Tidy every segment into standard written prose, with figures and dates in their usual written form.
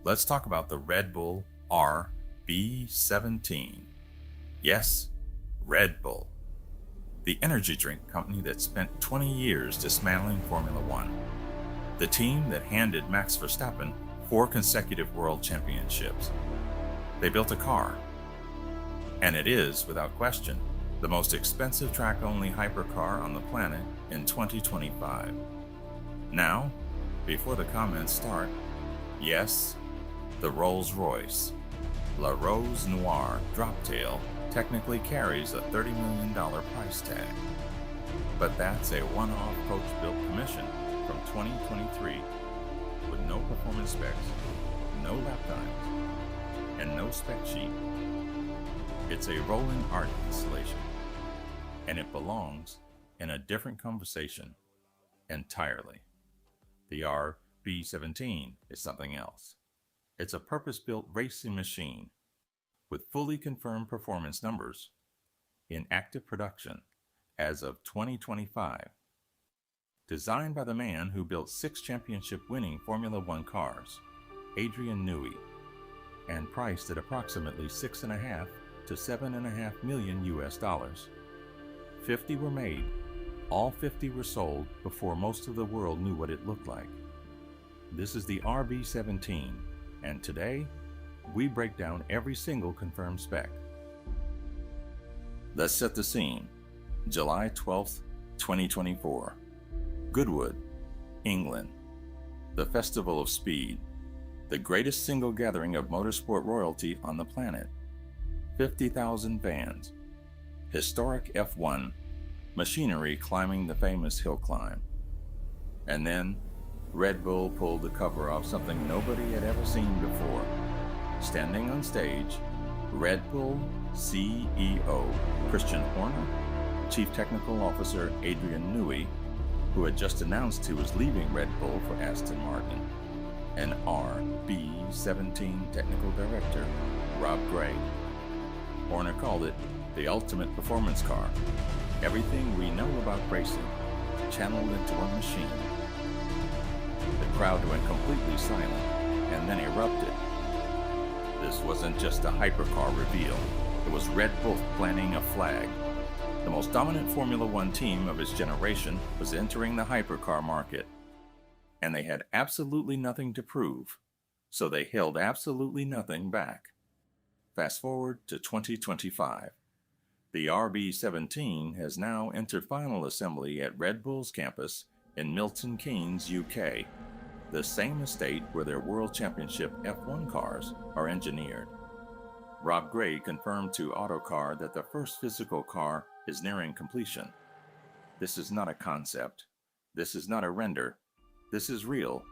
let's talk about the Red Bull RB17. Yes, Red Bull, the energy drink company that spent 20 years dismantling Formula One, the team that handed Max Verstappen 4 consecutive world championships. They built a car, and it is, without question, the most expensive track-only hypercar on the planet in 2025. Now, before the comments start, yes, the Rolls-Royce La Rose Noire Droptail technically carries a $30 million price tag, but that's a one-off coach-built commission from 2023 with no performance specs, no lap times, and no spec sheet. It's a rolling art installation, and it belongs in a different conversation entirely. The RB17 is something else. It's a purpose-built racing machine with fully confirmed performance numbers in active production as of 2025. Designed by the man who built 6 championship-winning Formula One cars, Adrian Newey, and priced at approximately $6.5 to $7.5 million US. 50 were made. All 50 were sold before most of the world knew what it looked like. This is the RB17, and today, we break down every single confirmed spec. Let's set the scene. July 12th, 2024. Goodwood, England. The Festival of Speed. The greatest single gathering of motorsport royalty on the planet. 50,000 fans. Historic F1. Machinery climbing the famous hill climb. And then, Red Bull pulled the cover off something nobody had ever seen before. Standing on stage, Red Bull CEO Christian Horner, Chief Technical Officer Adrian Newey, who had just announced he was leaving Red Bull for Aston Martin, and RB17 Technical Director Rob Gray. Horner called it the ultimate performance car. Everything we know about racing channeled into a machine. The crowd went completely silent and then erupted. This wasn't just a hypercar reveal. It was Red Bull planting a flag. The most dominant Formula One team of its generation was entering the hypercar market. And they had absolutely nothing to prove, so they held absolutely nothing back. Fast forward to 2025. The RB17 has now entered final assembly at Red Bull's campus in Milton Keynes, UK, the same estate where their World Championship F1 cars are engineered. Rob Gray confirmed to Autocar that the first physical car is nearing completion. This is not a concept. This is not a render. This is real,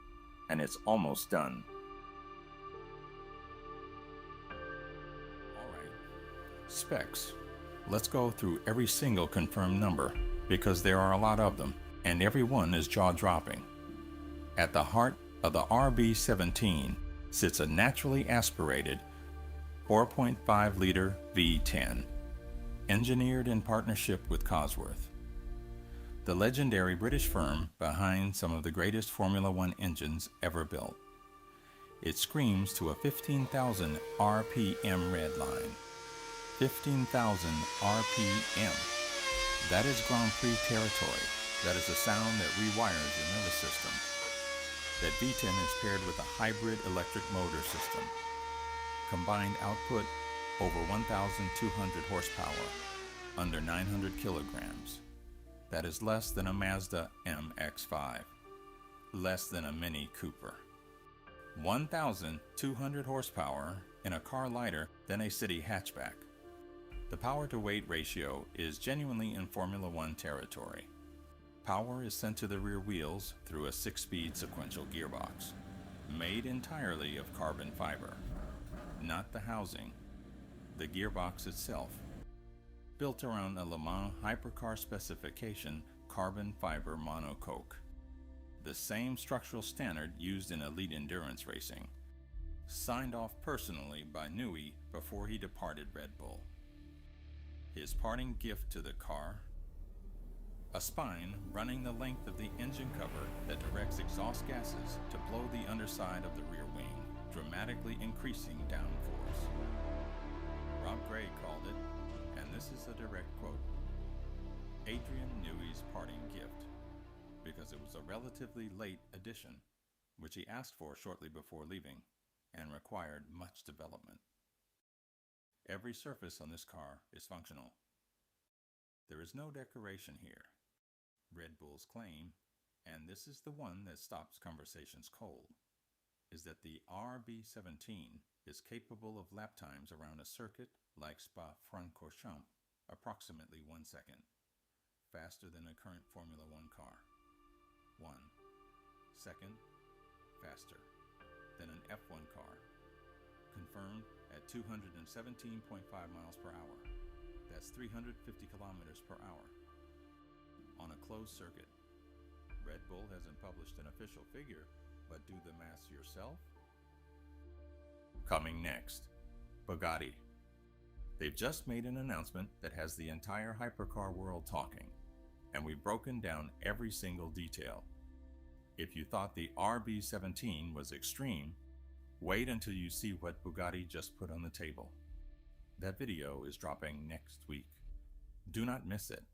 and it's almost done. All right, specs. Let's go through every single confirmed number, because there are a lot of them, and every one is jaw-dropping. At the heart of the RB17 sits a naturally aspirated 4.5-liter V10, engineered in partnership with Cosworth, the legendary British firm behind some of the greatest Formula One engines ever built. It screams to a 15,000 RPM redline. 15,000 RPM. That is Grand Prix territory. That is a sound that rewires your nervous system. That V10 is paired with a hybrid electric motor system. Combined output over 1,200 horsepower, under 900 kilograms. That is less than a Mazda MX-5, less than a Mini Cooper. 1,200 horsepower in a car lighter than a city hatchback. The power-to-weight ratio is genuinely in Formula One territory. Power is sent to the rear wheels through a 6-speed sequential gearbox, made entirely of carbon fiber. Not the housing, the gearbox itself, built around a Le Mans Hypercar specification carbon fiber monocoque, the same structural standard used in elite endurance racing, signed off personally by Newey before he departed Red Bull. His parting gift to the car? A spine running the length of the engine cover that directs exhaust gases to blow the underside of the rear wing, dramatically dramatically increasing downforce. Rob Gray called it, and this is a direct quote, Adrian Newey's parting gift, because it was a relatively late addition, which he asked for shortly before leaving, and required much development. Every surface on this car is functional. There is no decoration here. Red Bull's claim, and this is the one that stops conversations cold, is that the RB17 is capable of lap times around a circuit like Spa-Francorchamps, approximately 1 second, faster than a current Formula One car. 1 second faster than an F1 car, confirmed at 217.5 miles per hour. That's 350 kilometers per hour. On a closed circuit. Red Bull hasn't published an official figure, but do the math yourself. Coming next, Bugatti. They've just made an announcement that has the entire hypercar world talking, and we've broken down every single detail. If you thought the RB17 was extreme, wait until you see what Bugatti just put on the table. That video is dropping next week. Do not miss it.